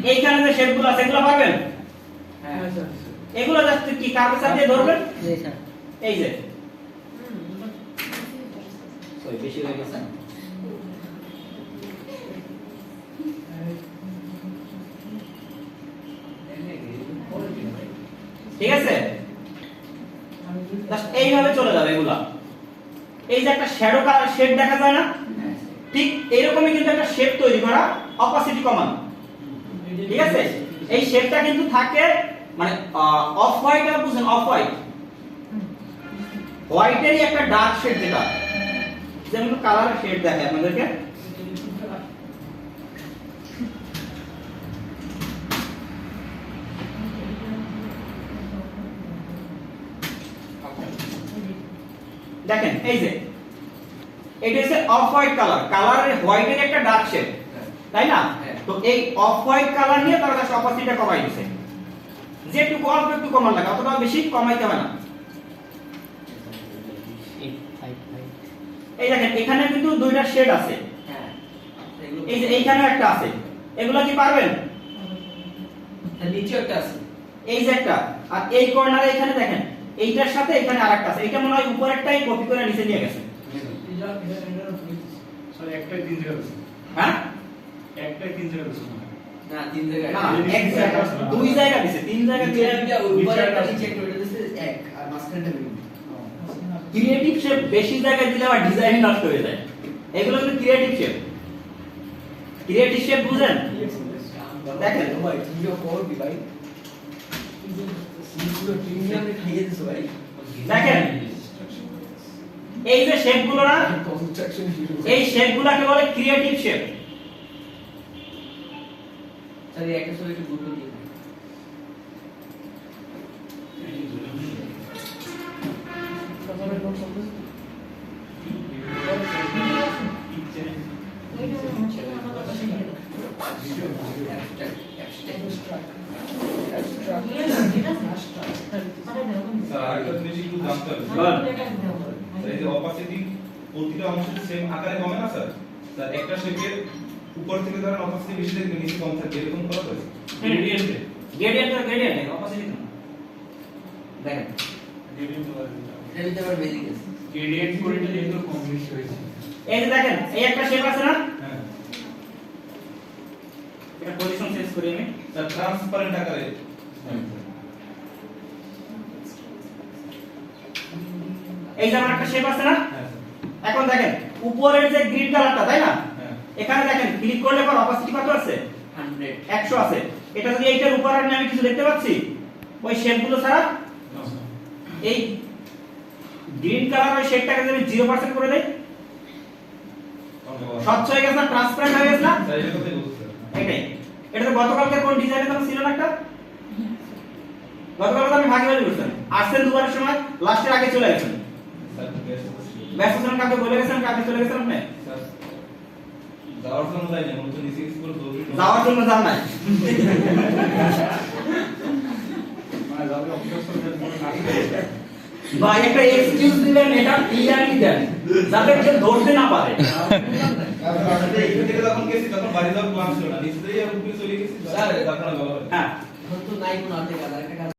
এইখানে যে শেপগুলো আছে এগুলো পারবেন? হ্যাঁ স্যার। এগুলো জাস্ট কি কার্ভেচার দিয়ে ধরবেন? জি স্যার। এই যে সরি বেশি হয়ে গেছে। ঠিক আছে, জাস্ট এইভাবে চলে যাবে এগুলা। এই যে একটা শ্যাডো কালার শেড দেখা যায় না, ঠিক এরকমই কিন্তু একটা শেপ তৈরি করা, অপাসিটি কমানো। ঠিক আছে, এই শেপটা কিন্তু থাকে মানে অফ হোয়াইট, আর বুঝেন অফ হোয়াইট, হোয়াইটেরই একটা ডার্ক শেড, যেটা যেমন কালারের শেড দেখায় আপনাদেরকে। দেখেন এই যে এটা হচ্ছে অফ হোয়াইট কালার, কালারের হোয়াইটের একটা ডার্ক শেড, তাই না? তো এই অফ হোয়াইট কালার নিয়ে তারা জাস্ট অপাসিটিটা কমাই দিয়েছে, যেটুকু অল্প একটু কমান লাগে, অতটা বেশি কমাইতে হয় না। এই দেখেন এখানে কিন্তু দুইটা শেড আছে, এই যে এইখানেও একটা আছে, এগুলো কি পারবেন? নিচে একটা আছে, এই যে একটা, আর এই কর্নারে এখানে দেখেন এইটার সাথে এখানে আরেকটা আছে, এটা মনে হয় উপরেরটাই কপি করে নিচে নিয়ে গেছে। সরি একটাই তিন জায়গা আছে। হ্যাঁ একটাই তিন জায়গা আছে। না তিন জায়গায় না এক জায়গা, দুই জায়গা দিছে, তিন জায়গা দিয়ে উপরে একটা নিচে একটা, ওটা দিছে এক, আর মাঝখানটা ভিন্ন। ক্রিয়েটিভ শেপ বেশি জায়গায় দিলে আবার ডিজাইন নষ্ট হয়ে যায়। এগুলো কিন্তু ক্রিয়েটিভ শেপ, ক্রিয়েটিভ শেপ বুঝেন? দেখেন ভাই তুমি করবি ভাই, পুরো প্রিমিয়াম খাইয়ে দিছো ভাই। দেখেন এই যে শেপগুলো না, কনস্ট্রাকশন হিরো এই শেপগুলোকে বলে ক্রিয়েটিভ শেপ। স্যার এই একটা ছবি একটু গুরুত্ব দিন। স্যার আরেকটা জিনিস একটু জানতে হবে। এই যে অপাসিটি প্রতিটা অংশে সেম আকারে কমে না স্যার? স্যার একটা শেপের উপর থেকে ধরেন অপাসিটি বেশি থাকবে, নিচে কম থাকবে, এরকম করা হয়? গ্রেডিয়েন্টে গ্রেডিয়েন্ট আর গ্রেডিয়েন্ট অপোজিট না। দেখেন গ্রেডিয়েন্ট এটা দিতে পারবে বেসিক আছে। গ্রেডিয়েন্ট করে এটা একটু কম বেশি হয়েছে। এই যে দেখেন এই একটা শেপ আছে না, হ্যাঁ এটা পজিশন চেঞ্জ করি আমি। স্যার ট্রান্সপারেন্ট আকারে। এই যে আমার একটা শেপ আছে না, হ্যাঁ এখন দেখেন উপরের যে গ্রিন কালারটা, তাই না? হ্যাঁ এখানে দেখেন ক্লিক করলে পর অপাসিটি কত আছে? 100 100 আছে। এটা যদি এইটার উপর আর আমি কিছু দেখতে পাচ্ছি, ওই শেপগুলো ছাড়া এই গ্রিন কালার ওই শেপটাকে যদি 0% করে দেই, স্বচ্ছ হয়ে গেছে না, ট্রান্সপারেন্ট হয়ে গেছে না? স্যার এটা কোথায় বলছেন? এটাই, এটা তো গতকালকে কোন ডিজাইনে তো ছিল না একটা, গতকাল তো আমি ভাগে ভাগে বলছিলাম, আসছেন দুবারের সময় লাস্টের আগে চলে গেছেন, স্যার ব্যস্ত ছিলেন, কাউকে বলে গেছেন, কাউকে চলে গেছেন আপনি? স্যার যাওয়ার জন্য যাই না, মনে হচ্ছে নিচে কিছু করে দৌড়ি যাওয়ার জন্য যান নাই। মানে যাবে অফিসার ভাই একটা এক্সকিউজ দিলেন, এটা ক্লিয়ারলি দেন যাতে কেউ ধরতে না পারে। এইখান থেকে যখন গেছি তখন বাড়ি যাওয়ার প্ল্যান ছিল না, নিচে দিয়ে উপরে চলে গেছি, স্যার আপনারা ভালো হ্যাঁ এখন তো নাই কোনো আর্ধেক, আর একটা